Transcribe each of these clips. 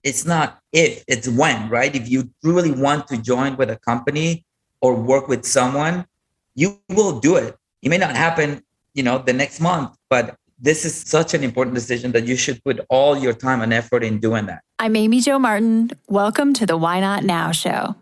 it's not if, it's when, right? If you really want to join with a company or work with someone, you will do it. It may not happen, the next month, but this is such an important decision that you should put all your time and effort in doing that. I'm Amy Jo Martin. Welcome to the Why Not Now show.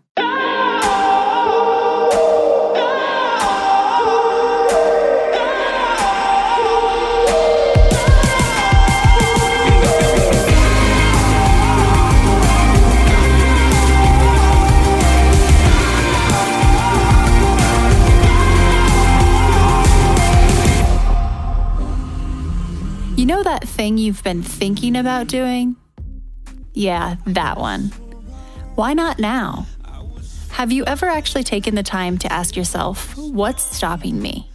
You know that thing you've been thinking about doing? Yeah, that one. Why not now? Have you ever actually taken the time to ask yourself, what's stopping me?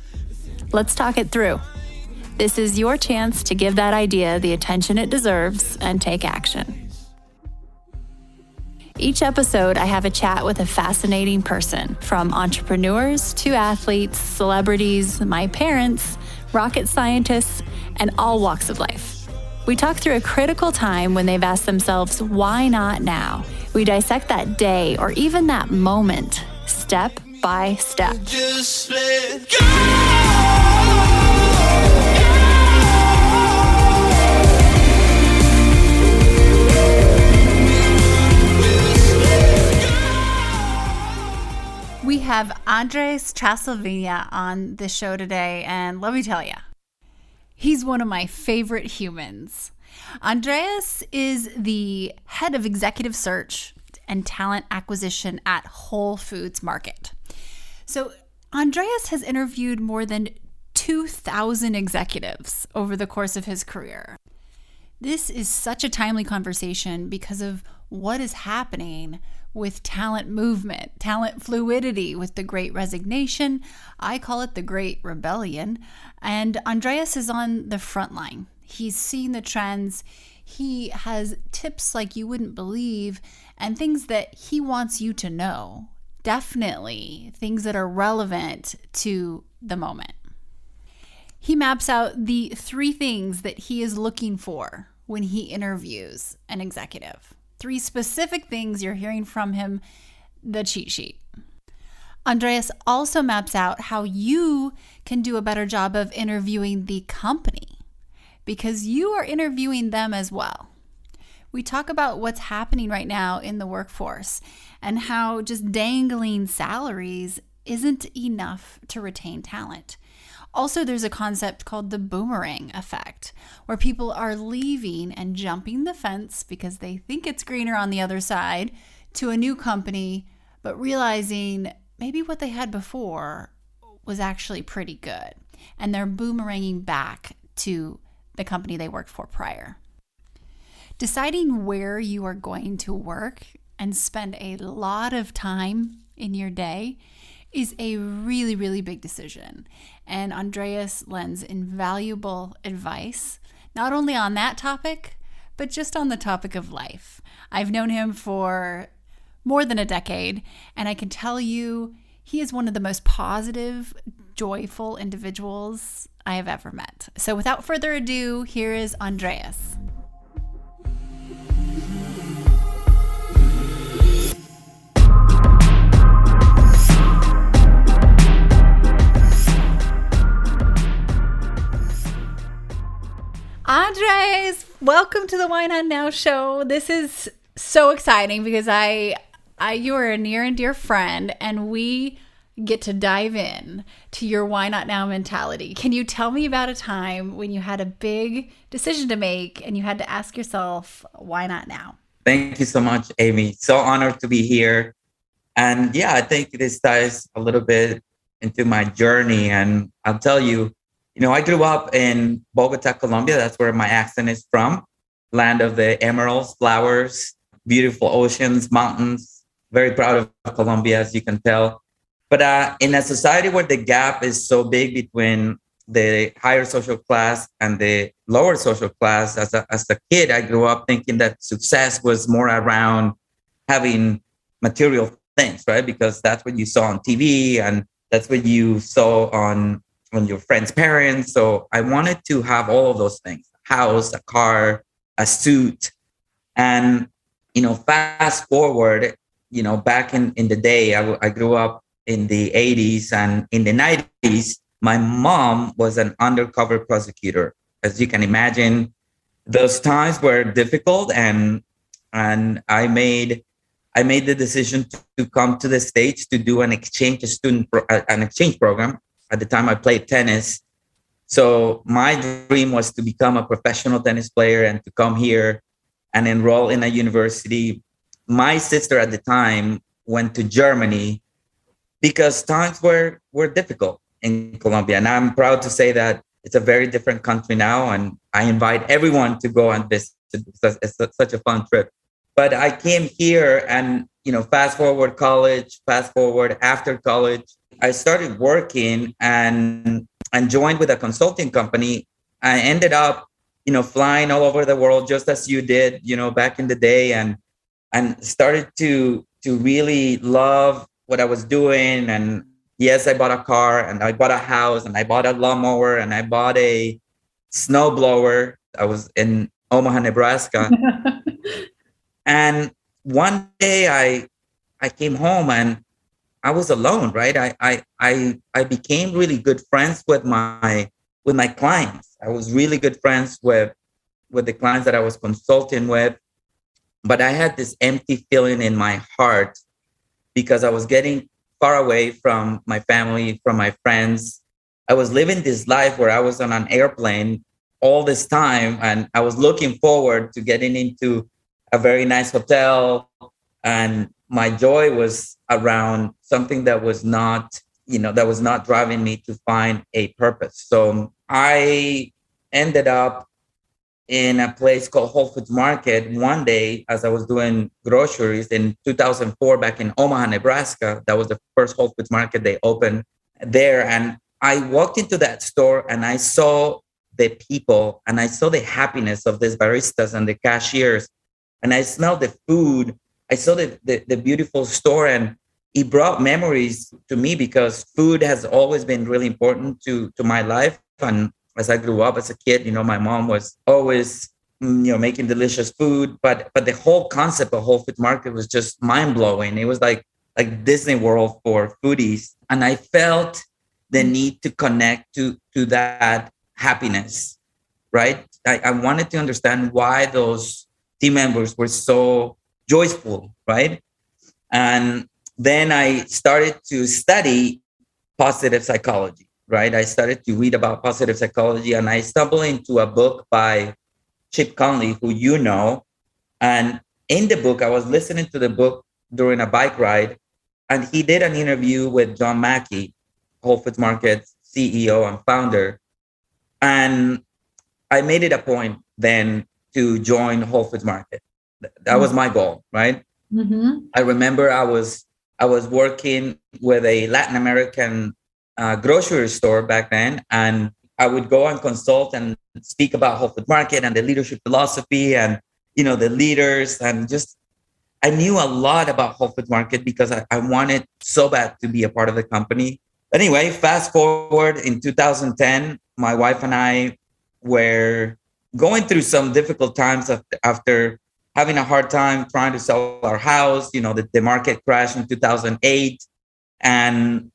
Let's talk it through. This is your chance to give that idea the attention it deserves and take action. Each episode, I have a chat with a fascinating person, from entrepreneurs to athletes, celebrities, my parents, rocket scientists, and all walks of life. We talk through a critical time when they've asked themselves, why not now? We dissect that day or even that moment, step by step. Just let go. We have Andres Traslavia on the show today, and let me tell you, he's one of my favorite humans. Andreas is the head of executive search and talent acquisition at Whole Foods Market. So Andreas has interviewed more than 2,000 executives over the course of his career. This is such a timely conversation because of what is happening with talent movement, talent fluidity, with the Great Resignation. I call it the Great Rebellion. And Andreas is on the front line. He's seen the trends. He has tips like you wouldn't believe and things that he wants you to know. Definitely things that are relevant to the moment. He maps out the 3 things that he is looking for when he interviews an executive. 3 specific things you're hearing from him, the cheat sheet. Andreas also maps out how you can do a better job of interviewing the company, because you are interviewing them as well. We talk about what's happening right now in the workforce and how just dangling salaries isn't enough to retain talent. Also, there's a concept called the boomerang effect, where people are leaving and jumping the fence because they think it's greener on the other side to a new company, but realizing maybe what they had before was actually pretty good. And they're boomeranging back to the company they worked for prior. Deciding where you are going to work and spend a lot of time in your day is a really, really big decision. And Andreas lends invaluable advice, not only on that topic, but just on the topic of life. I've known him for more than a decade, and I can tell you he is one of the most positive, joyful individuals I have ever met. So without further ado, here is Andreas. Andres, welcome to the Why Not Now show. This is so exciting because you are a near and dear friend, and we get to dive in to your why not now mentality. Can you tell me about a time when you had a big decision to make and you had to ask yourself, why not now? Thank you so much, Amy. So honored to be here. And yeah, I think this ties a little bit into my journey. And I'll tell you, I grew up in Bogota, Colombia. That's where my accent is from. Land of the emeralds, flowers, beautiful oceans, mountains. Very proud of Colombia, as you can tell. But in a society where the gap is so big between the higher social class and the lower social class, as a kid, I grew up thinking that success was more around having material things, right? Because that's what you saw on TV and that's what you saw on your friends' parents. So I wanted to have all of those things: a house, a car, a suit. And fast forward, back in the day, I grew up in the 80s, and in the 90s, my mom was an undercover prosecutor. As you can imagine, those times were difficult, and I made the decision to come to the States to do an exchange program. At the time, I played tennis, so my dream was to become a professional tennis player and to come here and enroll in a university. My sister at the time went to Germany because times were difficult in Colombia. And I'm proud to say that it's a very different country now. And I invite everyone to go and visit. It's such a fun trip. But I came here and, fast forward college, fast forward after college, I started working and joined with a consulting company. I ended up, flying all over the world just as you did, back in the day, and started to really love what I was doing. And yes, I bought a car, and I bought a house, and I bought a lawnmower, and I bought a snow blower. I was in Omaha, Nebraska. And one day I came home and I was alone, right? I became really good friends with my clients. I was really good friends with the clients that I was consulting with, but I had this empty feeling in my heart because I was getting far away from my family, from my friends. I was living this life where I was on an airplane all this time, and I was looking forward to getting into a very nice hotel, and my joy was around something that was not driving me to find a purpose. So I ended up in a place called Whole Foods Market one day as I was doing groceries in 2004 back in Omaha, Nebraska. That was the first Whole Foods Market they opened there. And I walked into that store and I saw the people and I saw the happiness of these baristas and the cashiers. And I smelled the food. I saw the beautiful store, and it brought memories to me because food has always been really important to my life. And as I grew up as a kid, my mom was always, making delicious food. But the whole concept of Whole Foods Market was just mind blowing. It was like Disney World for foodies, and I felt the need to connect to that happiness. Right? I wanted to understand why those team members were so joyful, right? And then I started to study positive psychology, right? I started to read about positive psychology, and I stumbled into a book by Chip Conley, who you know. And in the book, I was listening to the book during a bike ride, and he did an interview with John Mackey, Whole Foods Market CEO and founder. And I made it a point then to join Whole Foods Market. That was my goal, right? Mm-hmm. I remember I was working with a Latin American grocery store back then, and I would go and consult and speak about Whole Foods Market and the leadership philosophy and the leaders, and just I knew a lot about Whole Foods Market because I wanted so bad to be a part of the company. Anyway, fast forward in 2010, my wife and I were going through some difficult times after having a hard time trying to sell our house. The market crashed in 2008. And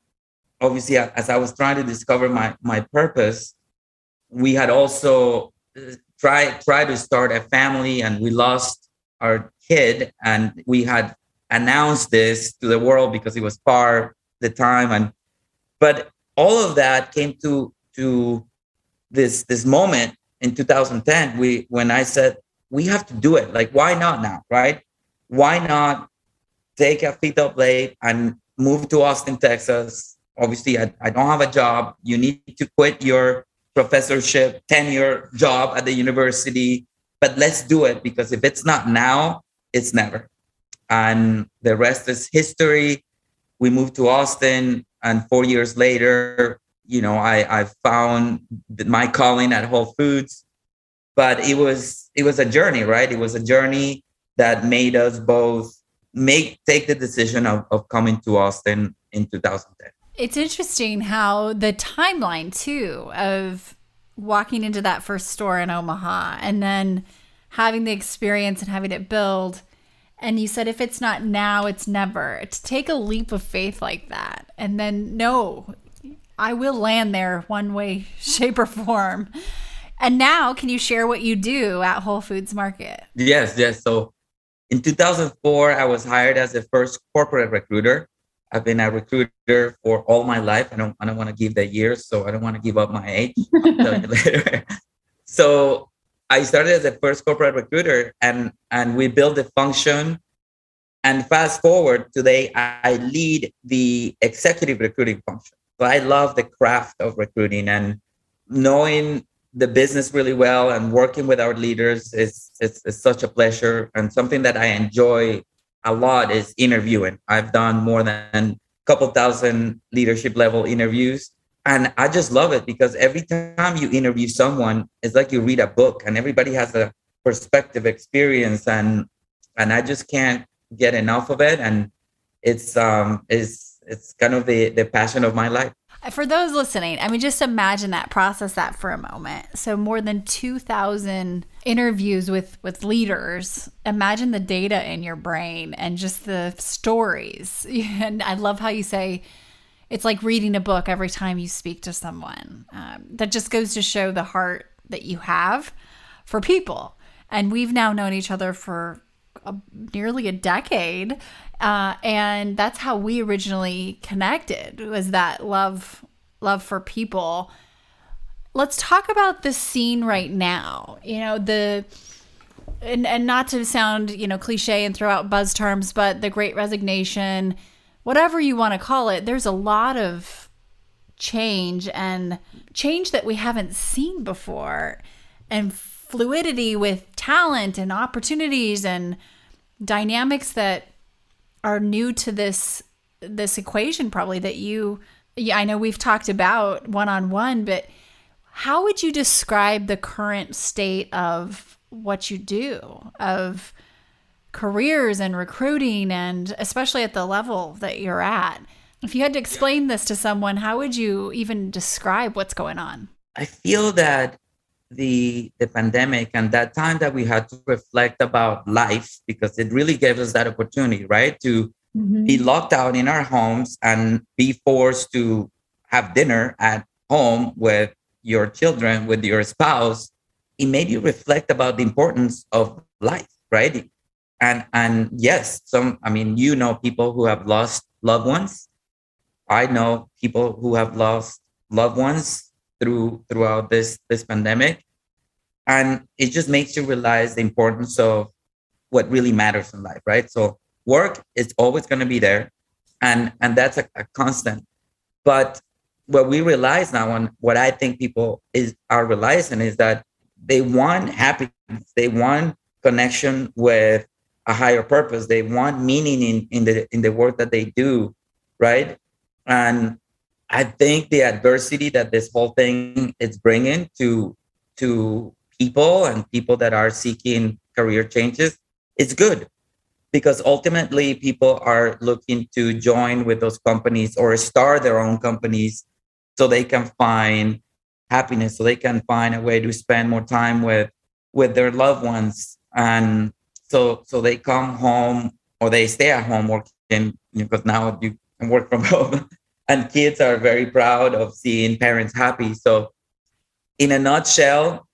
obviously, as I was trying to discover my purpose, we had also tried to start a family, and we lost our kid. And we had announced this to the world because it was far the time. But all of that came to this moment in 2010, when I said, we have to do it. Like, why not now, right? Why not take a fetal blade and move to Austin, Texas? Obviously, I don't have a job. You need to quit your professorship, tenure job at the university. But let's do it, because if it's not now, it's never. And the rest is history. We moved to Austin, and 4 years later, I found my calling at Whole Foods. But it was a journey, right? It was a journey that made us both take the decision of coming to Austin in 2010. It's interesting how the timeline too of walking into that first store in Omaha and then having the experience and having it build And you said, if it's not now, it's never. To take a leap of faith like that and then no, I will land there one way, shape, or form. And now, can you share what you do at Whole Foods Market? Yes, yes. So in 2004, I was hired as the first corporate recruiter. I've been a recruiter for all my life. I don't want to give the years, so I don't want to give up my age. I'll tell you later. So I started as the first corporate recruiter, and we built the function. And fast forward today, I lead the executive recruiting function. So I love the craft of recruiting, and knowing the business really well and working with our leaders is such a pleasure, and something that I enjoy a lot is interviewing. I've done more than a couple thousand leadership level interviews, and I just love it because every time you interview someone, it's like you read a book, and everybody has a perspective, experience, and I just can't get enough of it. And it's kind of the passion of my life. For those listening, I mean, just imagine that, process that for a moment. So more than 2,000 interviews with leaders. Imagine the data in your brain and just the stories. And I love how you say it's like reading a book every time you speak to someone. That just goes to show the heart that you have for people. And we've now known each other for nearly a decade. And that's how we originally connected, was that love for people. Let's talk about the scene right now. You know, and not to sound, cliche and throw out buzz terms, but the Great Resignation, whatever you want to call it, there's a lot of change, and change that we haven't seen before, and fluidity with talent and opportunities and dynamics that are new to this equation, probably, that I know we've talked about one-on-one, but how would you describe the current state of what you do, of careers and recruiting, and especially at the level that you're at? If you had to explain this to someone, how would you even describe what's going on? I feel that the pandemic and that time that we had to reflect about life, because it really gave us that opportunity, right? To be locked out in our homes and be forced to have dinner at home with your children, with your spouse. It made you reflect about the importance of life, right? And yes, people who have lost loved ones. I know people who have lost loved ones throughout this pandemic, and it just makes you realize the importance of what really matters in life, right? So work is always going to be there, and that's a constant. But what we realize now, and what I think people are realizing, is that they want happiness, they want connection with a higher purpose, they want meaning in the work that they do, right? And I think the adversity that this whole thing is bringing to people, and people that are seeking career changes, it's good, because ultimately people are looking to join with those companies or start their own companies so they can find happiness, so they can find a way to spend more time with their loved ones. And so they come home, or they stay at home working, because now you can work from home. And kids are very proud of seeing parents happy. So in a nutshell,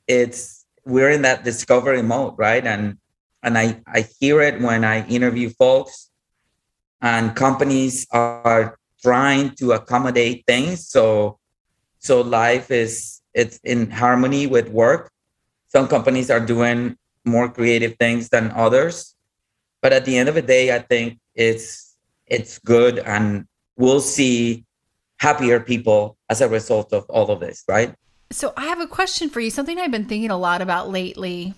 we're in that discovery mode, right? And I hear it when I interview folks, and companies are trying to accommodate things. So life it's in harmony with work. Some companies are doing more creative things than others. But at the end of the day, I think it's good, and we'll see happier people as a result of all of this, right? So I have a question for you, something I've been thinking a lot about lately,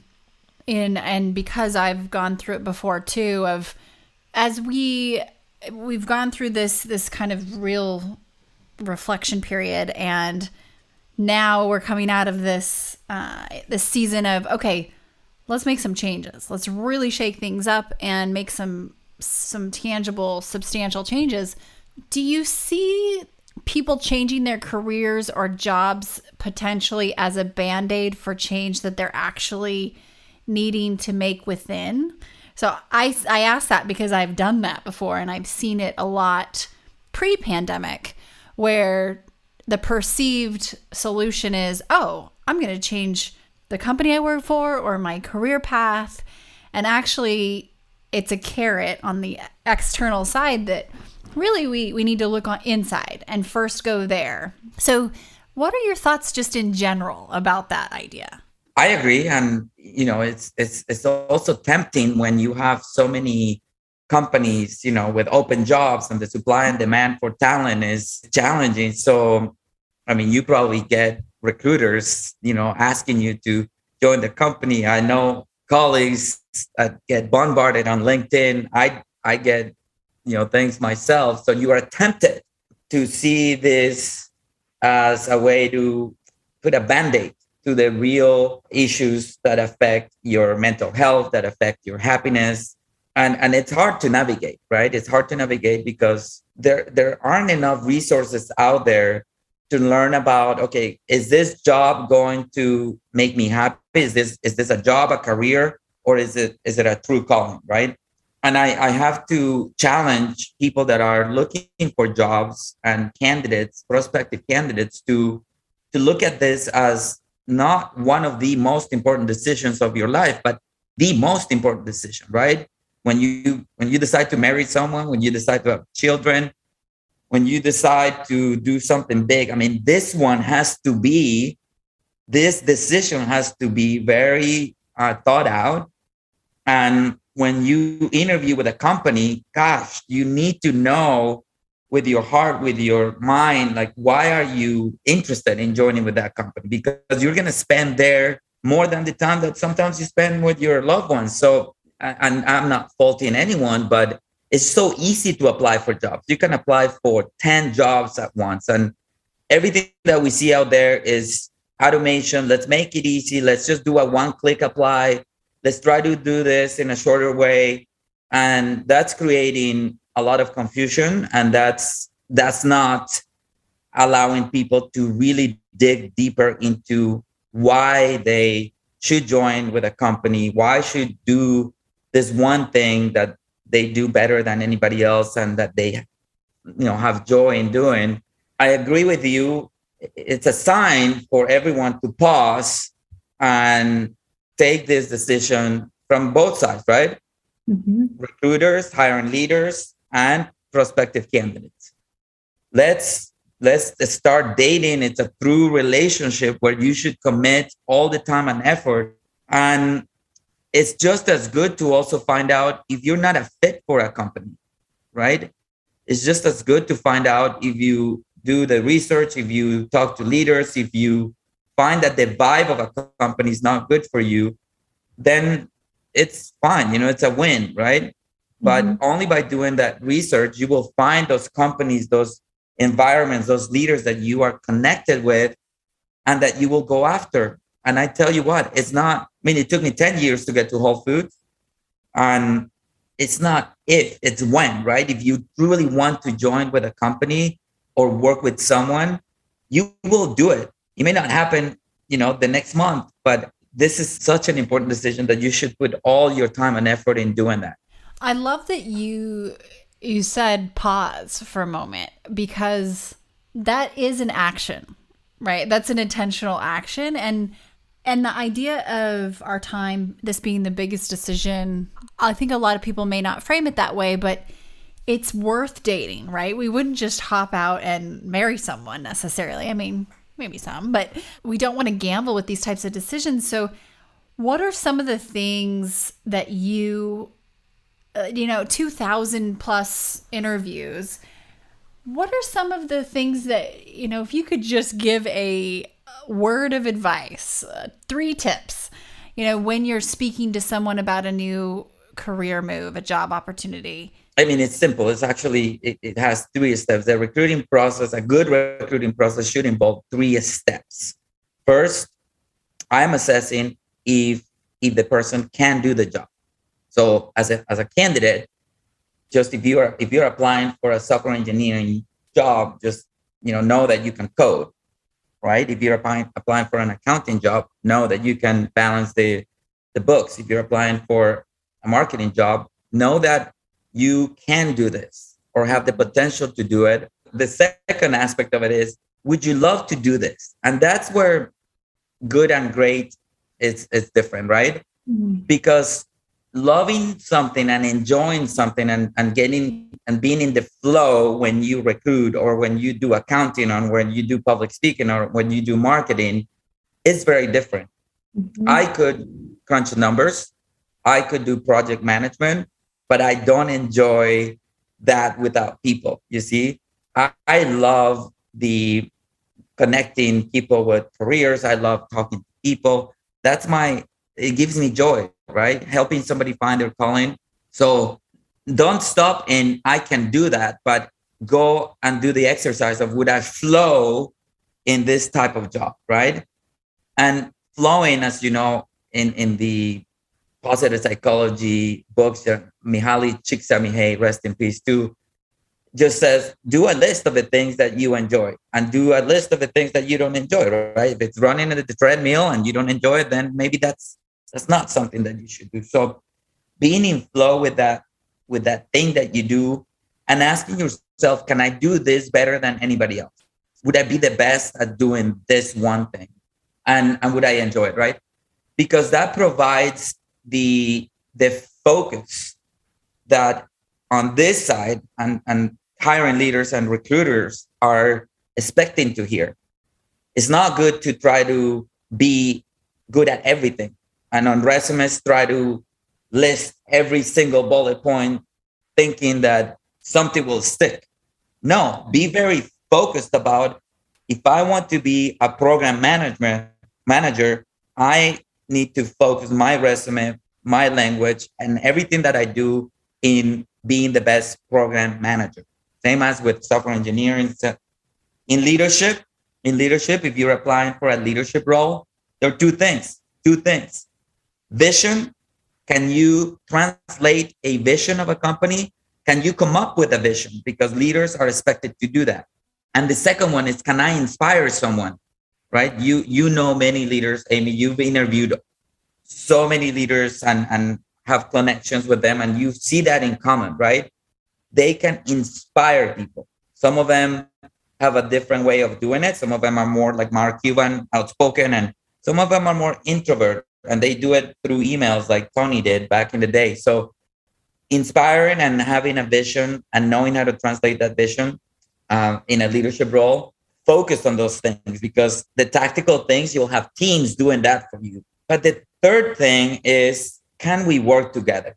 and because I've gone through it before too, of as we've gone through this kind of real reflection period, and now we're coming out of this season of, okay, let's make some changes. Let's really shake things up and make some tangible, substantial changes. Do you see people changing their careers or jobs potentially as a Band-Aid for change that they're actually needing to make within? So I asked that because I've done that before, and I've seen it a lot pre-pandemic, where the perceived solution is, oh, I'm going to change the company I work for or my career path. And actually, it's a carrot on the external side that really we need to look on inside and first go there. So what are your thoughts just in general about that idea? I agree. And, it's also tempting when you have so many companies, with open jobs, and the supply and demand for talent is challenging. So, I mean, you probably get recruiters, asking you to join the company. I know colleagues that get bombarded on LinkedIn. I get, things myself. So you are tempted to see this as a way to put a band-aid to the real issues that affect your mental health, that affect your happiness. And it's hard to navigate, right? It's hard to navigate because there aren't enough resources out there to learn about, okay, is this job going to make me happy? Is this a job, a career, or is it a true calling, right? And I have to challenge people that are looking for jobs and candidates, prospective candidates, to look at this as not one of the most important decisions of your life, but the most important decision, right? When you decide to marry someone, when you decide to have children, when you decide to do something big, I mean, this decision has to be very thought out. And when you interview with a company, gosh, you need to know with your heart, with your mind, like, why are you interested in joining with that company? Because you're going to spend there more than the time that sometimes you spend with your loved ones. So, and I'm not faulting anyone, but it's so easy to apply for jobs. You can apply for 10 jobs at once. And everything that we see out there is automation. Let's make it easy. Let's just do a one-click apply. Let's try to do this in a shorter way. And that's creating a lot of confusion. And that's not allowing people to really dig deeper into why they should join with a company, why should do this one thing that they do better than anybody else and that they have joy in doing. I agree with you. It's a sign for everyone to pause and take this decision from both sides, right? Mm-hmm. Recruiters, hiring leaders, and prospective candidates. Let's start dating. It's a true relationship where you should commit all the time and effort. And it's just as good to also find out if you're not a fit for a company, right? It's just as good to find out if you do the research, if you talk to leaders, if you find that the vibe of a company is not good for you, then it's fine. It's a win, right? But only by doing that research, you will find those companies, those environments, those leaders that you are connected with and that you will go after. And I tell you what, it took me 10 years to get to Whole Foods. And it's not if, it's when, right? If you truly want to join with a company or work with someone, you will do it. It may not happen, the next month, but this is such an important decision that you should put all your time and effort in doing that. I love that you said pause for a moment, because that is an action, right? That's an intentional action. And the idea of our time, this being the biggest decision, I think a lot of people may not frame it that way, but it's worth dating, right? We wouldn't just hop out and marry someone necessarily. I mean, maybe some, but we don't want to gamble with these types of decisions. So what are some of the things that 2,000 plus interviews, what are some of the things that, if you could just give a word of advice, 3 tips, when you're speaking to someone about a new career move, a job opportunity? I mean, it's simple. It's actually, it has 3 steps. The recruiting process, a good recruiting process should involve 3 steps. First, I'm assessing if the person can do the job. So as a candidate, just if you're applying for a software engineering job, just know that you can code, right? If you're applying for an accounting job, know that you can balance the books. If you're applying for a marketing job, know that you can do this or have the potential to do it. The second aspect of it is, would you love to do this? And that's where good and great is different, right? Because loving something and enjoying something and getting and being in the flow when you recruit or when you do accounting or when you do public speaking or when you do marketing is very different. I could crunch numbers, I could do project management, but I don't enjoy that without people. You see, I love the connecting people with careers. I love talking to people. It gives me joy, right? Helping somebody find their calling. So don't stop and I can do that, but go and do the exercise of would I flow in this type of job, right? And flowing, as you know, in the positive psychology books, Mihaly Csikszentmihalyi, rest in peace too, just says, do a list of the things that you enjoy and do a list of the things that you don't enjoy, right? If it's running at the treadmill and you don't enjoy it, then maybe that's not something that you should do. So being in flow with that thing that you do and asking yourself, can I do this better than anybody else? Would I be the best at doing this one thing? And would I enjoy it, right? Because that provides the focus that on this side and hiring leaders and recruiters are expecting to hear. It's not good to try to be good at everything. And on resumes, try to list every single bullet point thinking that something will stick. No, be very focused about, if I want to be a program manager, I need to focus my resume, my language, and everything that I do in being the best program manager. Same as with software engineering. In leadership, if you're applying for a leadership role, there are two things. Vision. Can you translate a vision of a company? Can you come up with a vision? Because leaders are expected to do that. And the second one is, can I inspire someone? Right? You know many leaders, Amy. You've interviewed so many leaders and have connections with them, and you see that in common, right? They can inspire people. Some of them have a different way of doing it. Some of them are more like Mark Cuban, outspoken, and some of them are more introvert, and they do it through emails like Tony did back in the day. So inspiring and having a vision and knowing how to translate that vision in a leadership role, focus on those things, because the tactical things, you'll have teams doing that for you. But the third thing is, can we work together?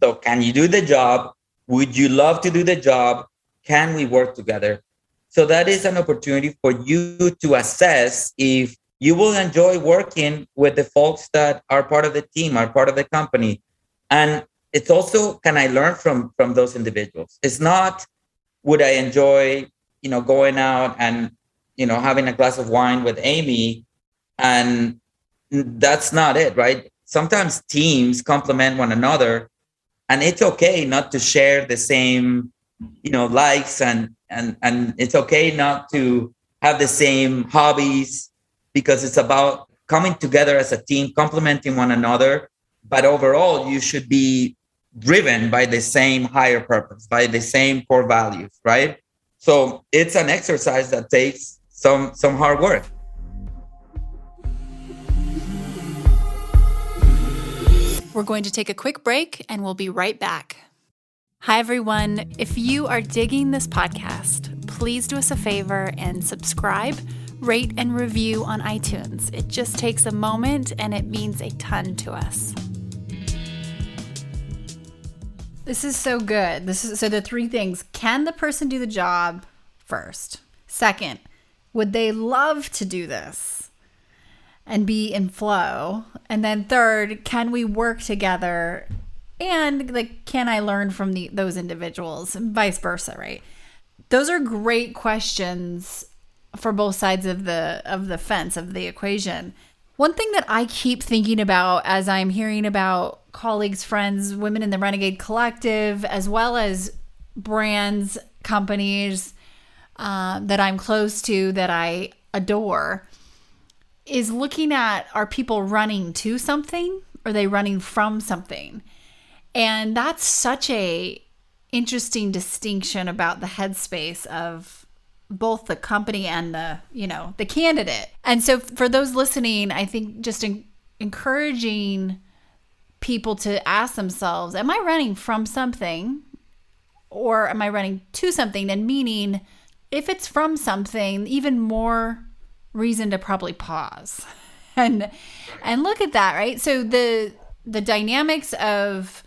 So can you do the job? Would you love to do the job? Can we work together? So that is an opportunity for you to assess if you will enjoy working with the folks that are part of the team, are part of the company. And it's also, can I learn from those individuals? It's not, would I enjoy, going out and, having a glass of wine with Amy? And that's not it, right? Sometimes teams complement one another, and it's okay not to share the same, likes and it's okay not to have the same hobbies, because it's about coming together as a team, complementing one another. But overall, you should be driven by the same higher purpose, by the same core values, right? So it's an exercise that takes some hard work. We're going to take a quick break and we'll be right back. Hi, everyone. If you are digging this podcast, please do us a favor and subscribe, rate, and review on iTunes. It just takes a moment and it means a ton to us. This is so good. So the three things. Can the person do the job first? Second, would they love to do this and be in flow? And then third, can we work together? And can I learn from those individuals, and vice versa, right? Those are great questions for both sides of the fence, of the equation. One thing that I keep thinking about as I'm hearing about colleagues, friends, women in the Renegade Collective, as well as brands, companies that I'm close to, that I adore, is looking at, are people running to something? Or are they running from something? And that's such a interesting distinction about the headspace of both the company and the candidate. And so for those listening, I think just encouraging people to ask themselves, am I running from something or am I running to something? And meaning, if it's from something, even more reason to probably pause and look at that, right? So the dynamics of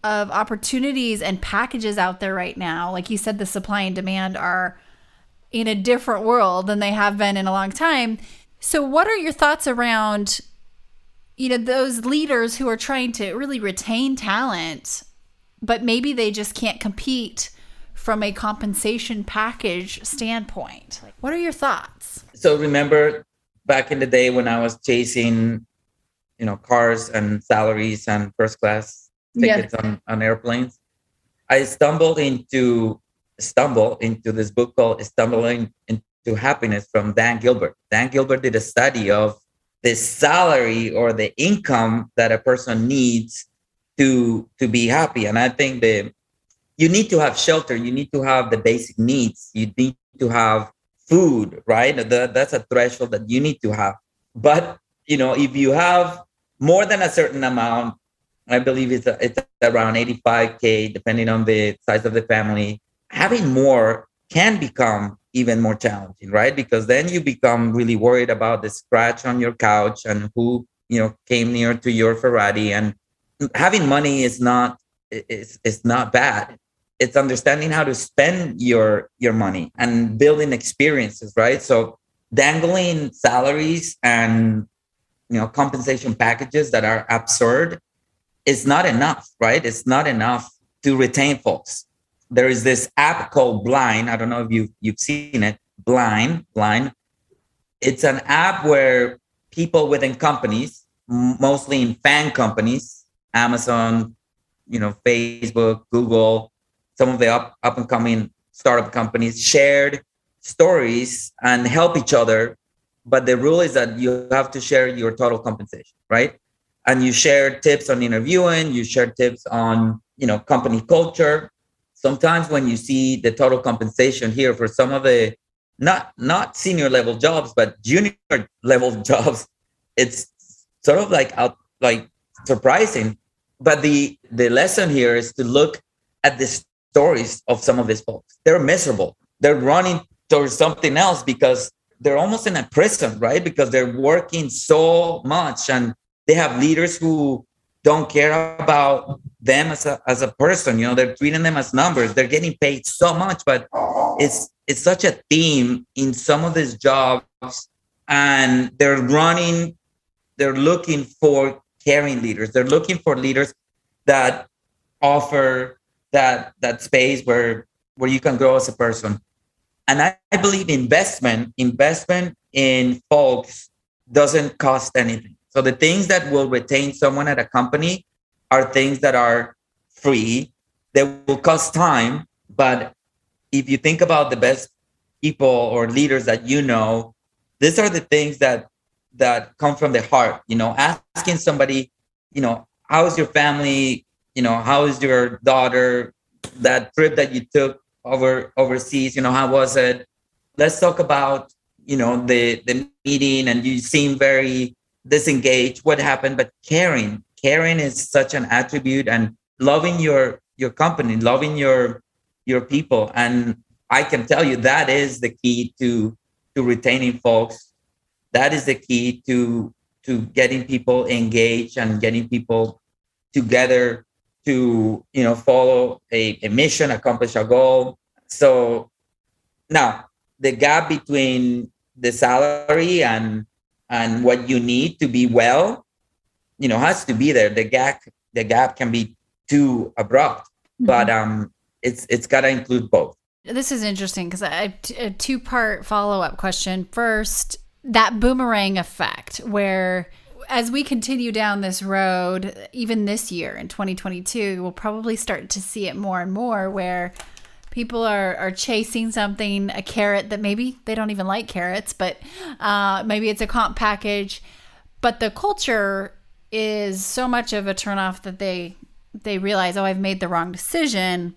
opportunities and packages out there right now, like you said, the supply and demand are in a different world than they have been in a long time. So what are your thoughts around, those leaders who are trying to really retain talent, but maybe they just can't compete from a compensation package standpoint? What are your thoughts? So remember back in the day when I was chasing, cars and salaries and first class tickets on airplanes, I stumbled into this book called Stumbling into Happiness from Dan Gilbert. Dan Gilbert did a study of the salary or the income that a person needs to be happy. And I think that you need to have shelter, you need to have the basic needs, you need to have food, right? That's a threshold that you need to have. But if you have more than a certain amount, I believe it's around 85K, depending on the size of the family. Having more can become even more challenging, right? Because then you become really worried about the scratch on your couch and who, came near to your Ferrari. And having money is not bad. It's understanding how to spend your money and building experiences, right? So dangling salaries and, compensation packages that are absurd is not enough, right? It's not enough to retain folks. There is this app called Blind. I don't know if you've seen it. Blind. It's an app where people within companies, mostly in fan companies, Amazon, Facebook, Google, some of the up and coming startup companies, shared stories and help each other. But the rule is that you have to share your total compensation, right? And you share tips on interviewing, you share tips on, company culture. Sometimes when you see the total compensation here for some of the not senior level jobs, but junior level jobs, it's sort of like surprising. But the lesson here is to look at the stories of some of these folks. They're miserable. They're running towards something else because they're almost in a prison, right? Because they're working so much and they have leaders who don't care about them as a person. They're treating them as numbers. They're getting paid so much, but it's such a theme in some of these jobs, and they're looking for caring leaders. They're looking for leaders that offer that space where you can grow as a person. And I believe investment in folks doesn't cost anything. So the things that will retain someone at a company are things that are free. They will cost time. But if you think about the best people or leaders that these are the things that come from the heart. Asking somebody, how is your family? How is your daughter? That trip that you took overseas, how was it? Let's talk about, the meeting, and you seem very disengaged. What happened? But caring is such an attribute, and loving your company, loving your people. And I can tell you that is the key to retaining folks. That is the key to getting people engaged and getting people together to follow a mission, accomplish a goal. So now the gap between the salary and what you need to be well, has to be there. The gap can be too abrupt, but it's got to include both. This is interesting because I have a two-part follow-up question. First, that boomerang effect, where as we continue down this road, even this year in 2022, we'll probably start to see it more and more, where people are chasing something, a carrot that maybe they don't even like carrots, but maybe it's a comp package. But the culture is so much of a turnoff that they they realize, oh, I've made the wrong decision.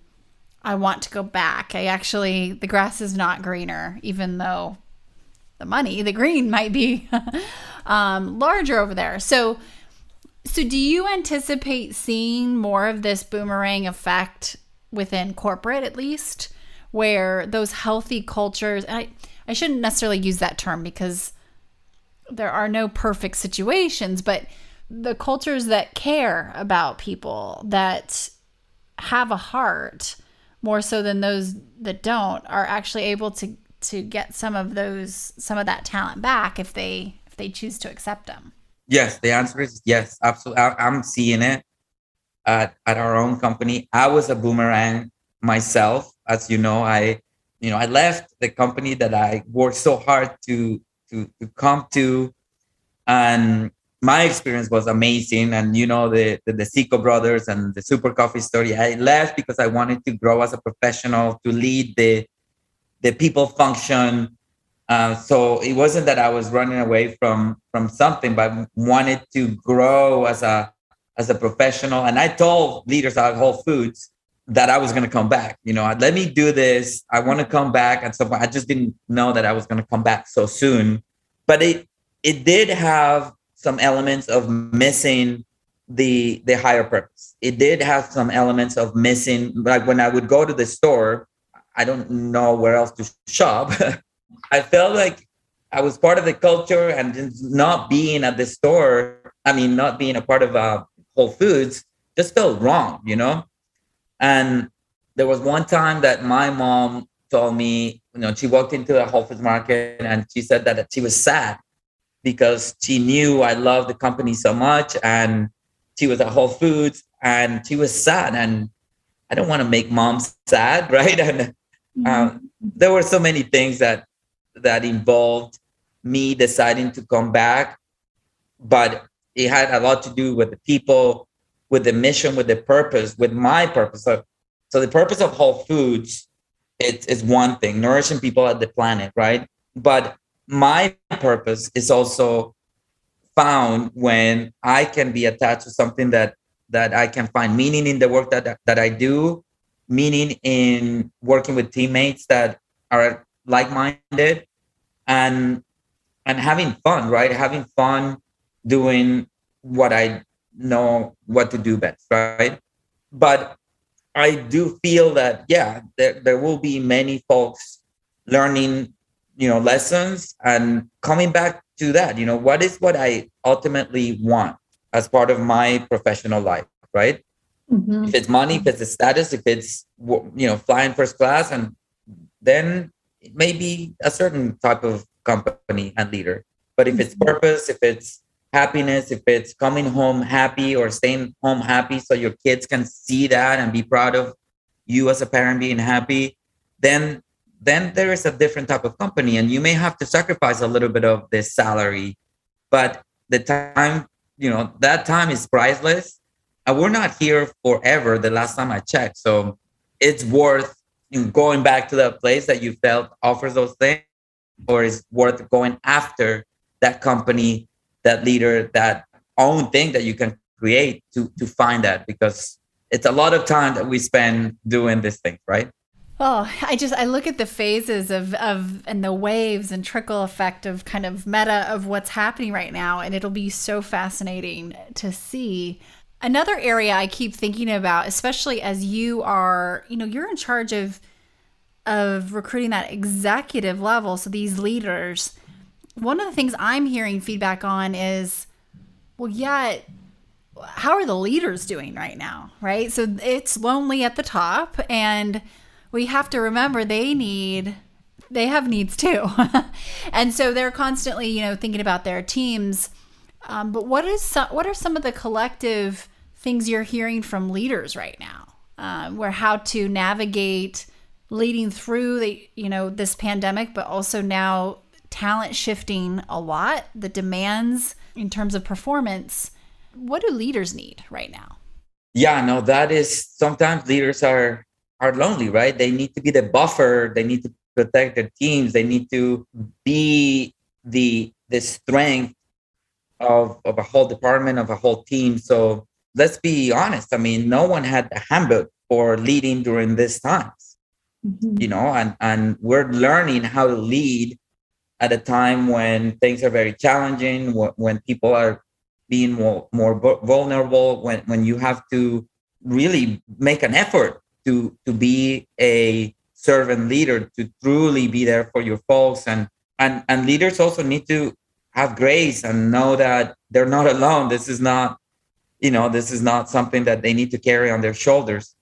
I want to go back. The grass is not greener, even though the green might be larger over there. So do you anticipate seeing more of this boomerang effect within corporate, at least, where those healthy cultures, and I shouldn't necessarily use that term because there are no perfect situations, but the cultures that care about people, that have a heart more so than those that don't, are actually able to get some of that talent back if they choose to accept them? Yes, the answer is yes, absolutely. I'm seeing it at our own company. I was a boomerang myself, as you know. I left the company that I worked so hard to come to, and my experience was amazing. And the Zico brothers and the Super Coffee story. I left because I wanted to grow as a professional, to lead the people function. So it wasn't that I was running away from something, but wanted to grow as a professional. And I told leaders at Whole Foods that I was going to come back. Let me do this. I want to come back. And so I just didn't know that I was going to come back so soon. But it did have some elements of missing the higher purpose. It did have some elements of missing, like when I would go to the store, I don't know where else to shop. I felt like I was part of the culture, and not being at the store, not being a part of Whole Foods, just felt wrong, And there was one time that my mom told me, she walked into a Whole Foods market and she said that she was sad because she knew I loved the company so much, and she was at Whole Foods and she was sad. And I don't want to make mom sad, right? And there were so many things that involved me deciding to come back, but it had a lot to do with the people, with the mission, with the purpose, with my purpose. So the purpose of Whole Foods is one thing, nourishing people at the planet, right? But my purpose is also found when I can be attached to something that I can find meaning in the work that I do, meaning in working with teammates that are like-minded, and having fun, right? Having fun doing what I know what to do best, right? But I do feel that, there will be many folks learning, lessons and coming back to that, what I ultimately want as part of my professional life, right? Mm-hmm. If it's money, if it's a status, if it's, flying first class, and then it may be a certain type of company and leader. But if it's purpose, if it's happiness, if it's coming home happy or staying home happy so your kids can see that and be proud of you as a parent being happy, then there is a different type of company, and you may have to sacrifice a little bit of this salary, but the time, that time is priceless, and we're not here forever, the last time I checked. So it's worth going back to that place that you felt offers those things, or is worth going after that company, that leader, that own thing that you can create to find that, because it's a lot of time that we spend doing this thing, right? Oh, I look at the phases of and the waves and trickle effect of kind of meta of what's happening right now, and it'll be so fascinating to see. Another area I keep thinking about, especially as you are, you're in charge of recruiting that executive level, so these leaders. One of the things I'm hearing feedback on is, how are the leaders doing right now, right? So it's lonely at the top, and we have to remember they have needs too. And so they're constantly, thinking about their teams. But what are some of the collective things you're hearing from leaders right now, where how to navigate leading through this pandemic, but also now talent shifting a lot, the demands in terms of performance. What do leaders need right now? Yeah, no, that is, sometimes leaders are lonely, right? They need to be the buffer. They need to protect their teams. They need to be the strength of a whole department, of a whole team. So let's be honest. I mean, no one had the handbook for leading during these times, Mhm. and we're learning how to lead at a time when things are very challenging, when people are being more vulnerable, when you have to really make an effort to be a servant leader, to truly be there for your folks. And leaders also need to have grace and know that they're not alone. This is not something that they need to carry on their shoulders.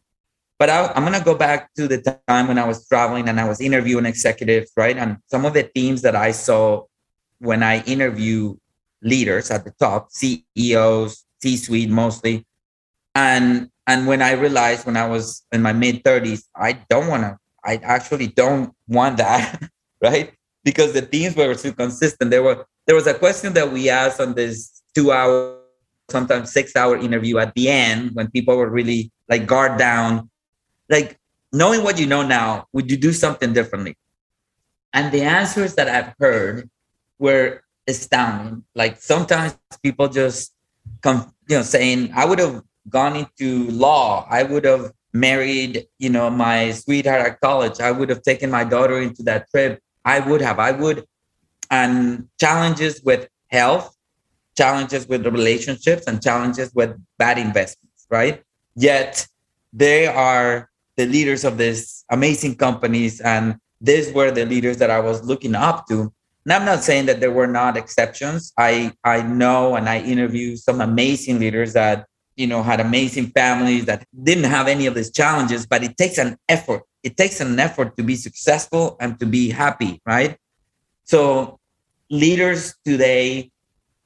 But I'm going to go back to the time when I was traveling and I was interviewing executives, right? And some of the themes that I saw when I interview leaders at the top, CEOs, C-suite mostly, and when I realized when I was in my mid 30s, I actually don't want that, right? Because the themes were too consistent. There was a question that we asked on this 2 hour, sometimes 6 hour interview at the end when people were really like guard down, like, knowing what you know now, would you do something differently? And the answers that I've heard were astounding. Like, sometimes people just come, saying, I would have gone into law. I would have married, my sweetheart at college. I would have taken my daughter into that trip. I would. And challenges with health, challenges with the relationships, and challenges with bad investments, right? Yet they are the leaders of these amazing companies, and these were the leaders that I was looking up to. And I'm not saying that there were not exceptions. I know, and I interviewed some amazing leaders that had amazing families that didn't have any of these challenges. But it takes an effort. It takes an effort to be successful and to be happy, right? So leaders today,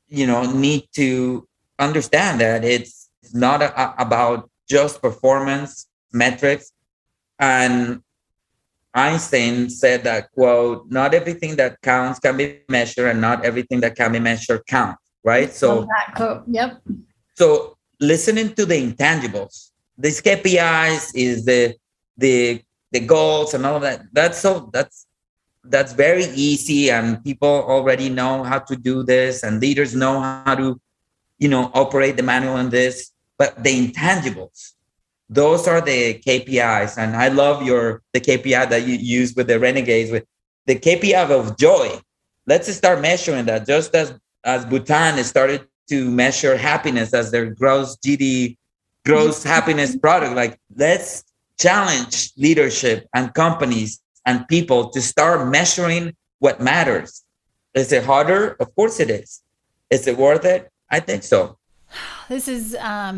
need to understand that it's not about just performance metrics. And Einstein said that, quote, not everything that counts can be measured, and not everything that can be measured counts, right? Love that quote. Yep. So listening to the intangibles, these KPIs is the goals and all of that. That's very easy, and people already know how to do this, and leaders know how to, operate the manual on this. But the intangibles, those are the KPIs. And I love the KPI that you use with the renegades, with the KPI of joy. Let's start measuring that, just as Bhutan has started to measure happiness as their gross happiness product. Like, let's challenge leadership and companies and people to start measuring what matters. Is it harder? Of course it is. Is it worth it? I think so. This is I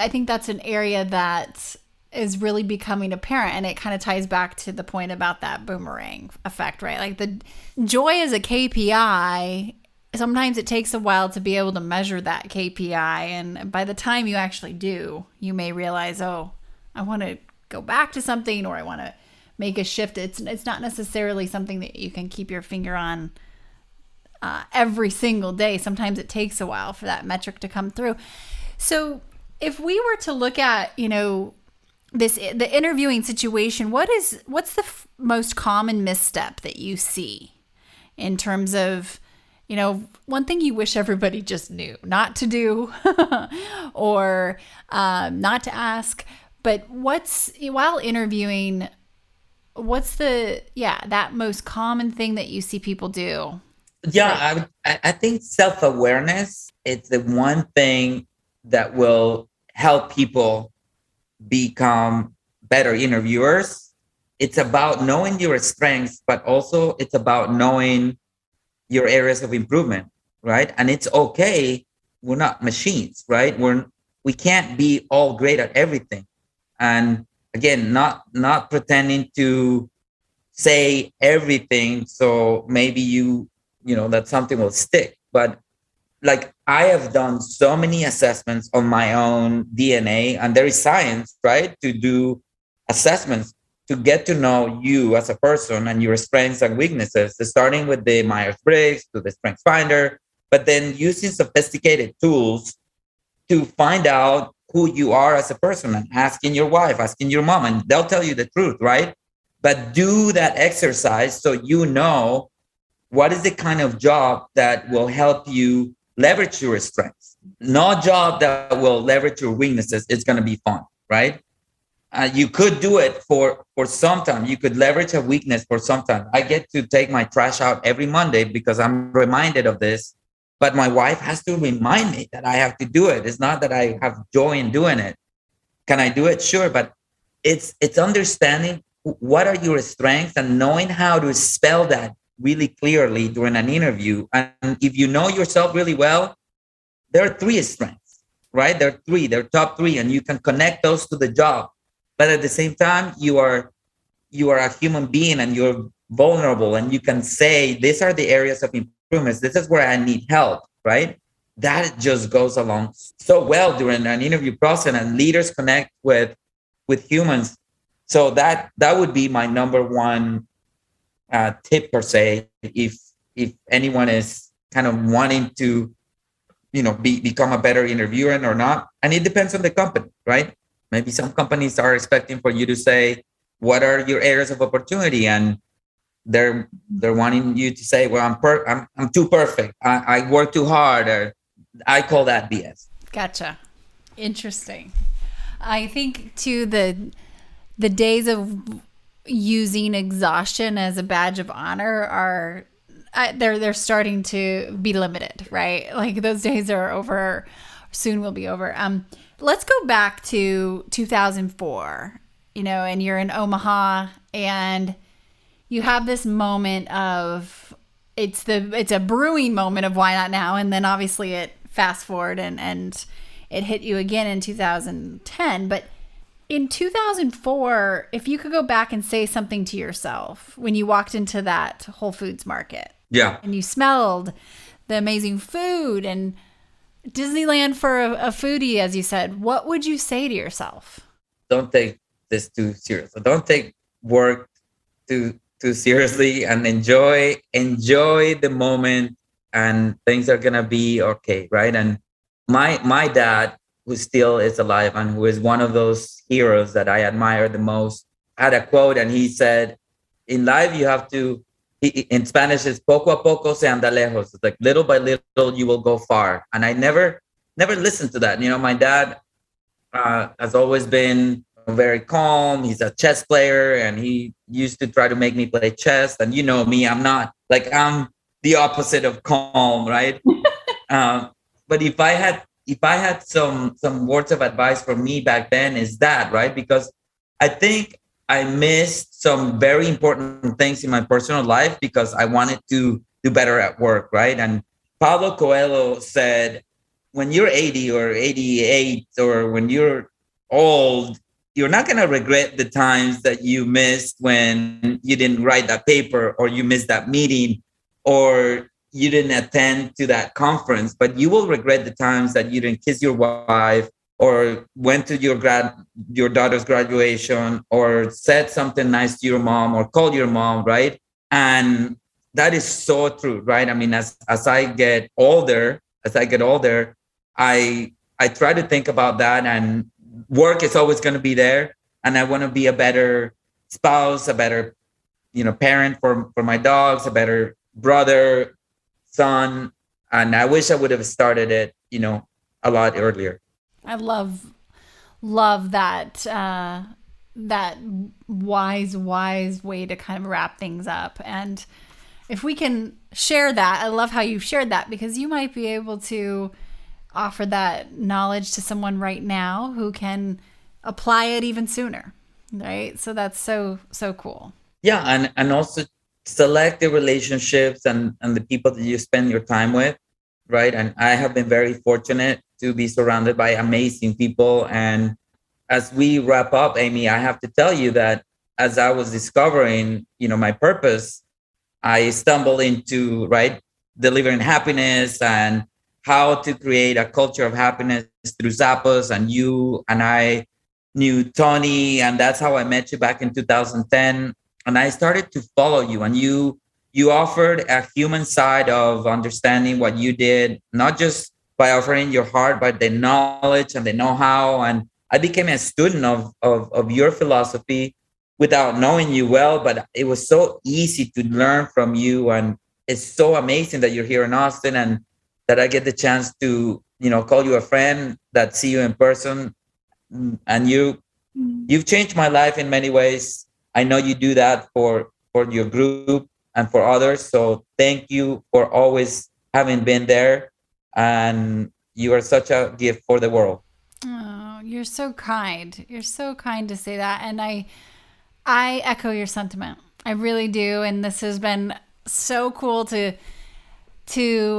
think that's an area that is really becoming apparent, and it kind of ties back to the point about that boomerang effect, right? Like, the joy is a KPI. Sometimes it takes a while to be able to measure that KPI, and by the time you actually do, you may realize, oh, I want to go back to something, or I want to make a shift. It's not necessarily something that you can keep your finger on every single day. Sometimes it takes a while for that metric to come through. So if we were to look at, the interviewing situation, what's the most common misstep that you see in terms of, one thing you wish everybody just knew not to do or not to ask, but while interviewing, what's that most common thing that you see people do? Yeah, I think self-awareness is the one thing that will help people become better interviewers. It's about knowing your strengths, but also it's about knowing your areas of improvement, right? And it's okay. We're not machines, right? We can't be all great at everything. And again, not pretending to say everything. So maybe that something will stick. But like, I have done so many assessments on my own DNA, and there is science, right? To do assessments to get to know you as a person and your strengths and weaknesses, starting with the Myers-Briggs to the Strengths Finder, but then using sophisticated tools to find out who you are as a person, and asking your wife, asking your mom, and they'll tell you the truth, right? But do that exercise so you know what is the kind of job that will help you leverage your strengths. no job that will leverage your weaknesses is going to be fun, right? You could do it for some time. You could leverage a weakness for some time. I get to take my trash out every Monday because I'm reminded of this. But my wife has to remind me that I have to do it. It's not that I have joy in doing it. Can I do it? Sure, but it's understanding what are your strengths and knowing how to spell that really clearly during an interview. And if you know yourself really well, there are three strengths, right? There are three, they're top three, and you can connect those to the job. But at the same time, you are a human being and you're vulnerable, and you can say these are the areas of improvements. This is where I need help, right? That just goes along so well during an interview process, and leaders connect with humans. So that would be my number one tip per se. If anyone is kind of wanting to become a better interviewer or not. And it depends on the company, right? Maybe some companies are expecting for you to say, what are your areas of opportunity? And they're wanting you to say, well, I'm too perfect. I work too hard, or I call that BS. Gotcha. Interesting. I think too, the days of using exhaustion as a badge of honor are they're starting to be limited, right? Like those days are over, soon will be over. Let's go back to 2004, and you're in Omaha, and you have this moment of it's a brewing moment of why not now, and then obviously it fast forward and it hit you again in 2010. But in 2004, if you could go back and say something to yourself when you walked into that Whole Foods market, yeah, and you smelled the amazing food and Disneyland for a foodie, as you said, what would you say to yourself? Don't take this too seriously. Don't take work too seriously, and enjoy the moment, and things are gonna be okay, right? And my dad, who still is alive and who is one of those heroes that I admire the most, had a quote, and he said, in life you have to, in Spanish it's poco a poco se anda lejos. It's like little by little you will go far. And I never listened to that. My dad has always been very calm. He's a chess player, and he used to try to make me play chess. And me, I'm not, like, I'm the opposite of calm, right? But if I had some words of advice for me back then, is that, right? Because I think I missed some very important things in my personal life because I wanted to do better at work, right? And Paulo Coelho said, when you're 80 or 88, or when you're old, you're not going to regret the times that you missed when you didn't write that paper, or you missed that meeting, or you didn't attend to that conference, but you will regret the times that you didn't kiss your wife, or went to your daughter's graduation, or said something nice to your mom, or called your mom, right? And that is so true, right? I mean, as I get older, I try to think about that, and work is always going to be there, and I want to be a better spouse, a better parent for my dogs, a better brother, son, and I wish I would have started it a lot earlier. I love that that wise way to kind of wrap things up. And if we can share that, I love how you shared that, because you might be able to offer that knowledge to someone right now who can apply it even sooner, right? So that's so cool. Yeah, and also select the relationships and the people that you spend your time with, right? And I have been very fortunate to be surrounded by amazing people. And as we wrap up, Amy, I have to tell you that as I was discovering, my purpose, I stumbled into, right, delivering happiness and how to create a culture of happiness through Zappos. And you and I knew Tony, and that's how I met you back in 2010. And I started to follow you, and you offered a human side of understanding what you did, not just by offering your heart, but the knowledge and the know-how. And I became a student of your philosophy without knowing you well, but it was so easy to learn from you. And it's so amazing that you're here in Austin, and that I get the chance to call you a friend, that see you in person. And you've changed my life in many ways. I know you do that for your group and for others. So thank you for always having been there. And you are such a gift for the world. Oh, you're so kind. You're so kind to say that. And I echo your sentiment. I really do. And this has been so cool to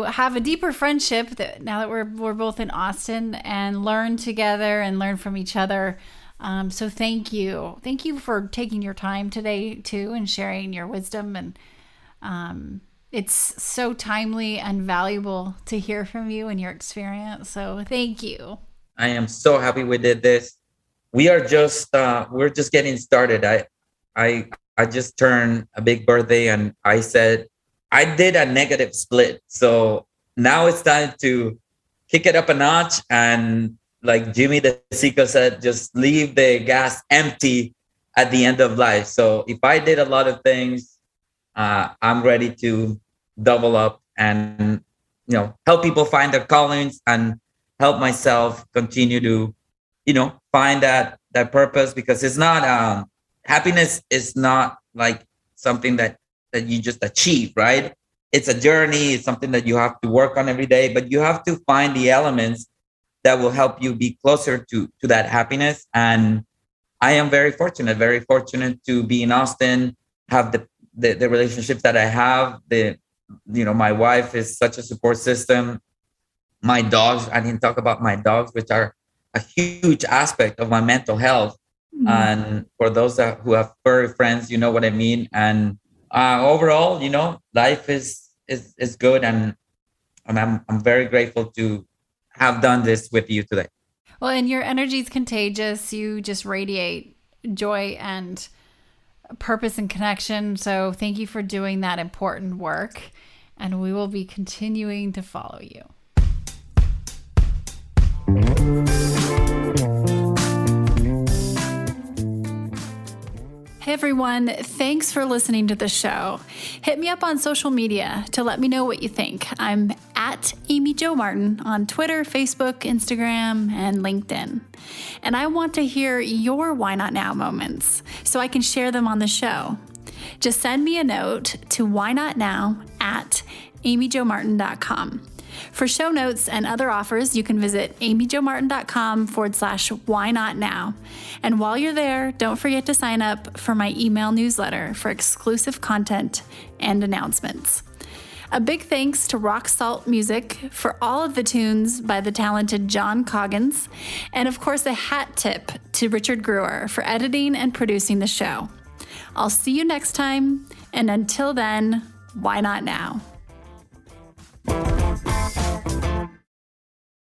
have a deeper friendship that now that we're both in Austin and learn together and learn from each other. So thank you. Thank you for taking your time today too and sharing your wisdom. And it's so timely and valuable to hear from you and your experience. So thank you. I am so happy we did this. We are just we're just getting started. I just turned a big birthday, and I said I did a negative split. So now it's time to kick it up a notch. And like Jimmy DeSico said, just leave the gas empty at the end of life. So if I did a lot of things, I'm ready to double up and help people find their callings and help myself continue to find that purpose, because it's not happiness is not like something that you just achieve, right? It's a journey. It's something that you have to work on every day, but you have to find the elements that will help you be closer to that happiness. And I am very fortunate to be in Austin, have the relationships that I have. My wife is such a support system. My dogs, I didn't talk about my dogs, which are a huge aspect of my mental health. Mm-hmm. And for those who have furry friends, you know what I mean. And overall, life is good, and I'm very grateful to have done this with you today. Well, and your energy is contagious. You just radiate joy and purpose and connection. So thank you for doing that important work, and we will be continuing to follow you. Hey everyone, thanks for listening to the show. Hit me up on social media to let me know what you think. I'm at Amy Jo Martin on Twitter, Facebook, Instagram, and LinkedIn. And I want to hear your Why Not Now moments so I can share them on the show. Just send me a note to whynotnow@amyjomartin.com. For show notes and other offers, you can visit amyjomartin.com/whynotnow. And while you're there, don't forget to sign up for my email newsletter for exclusive content and announcements. A big thanks to Rock Salt Music for all of the tunes by the talented John Coggins. And of course, a hat tip to Richard Brewer for editing and producing the show. I'll see you next time. And until then, why not now?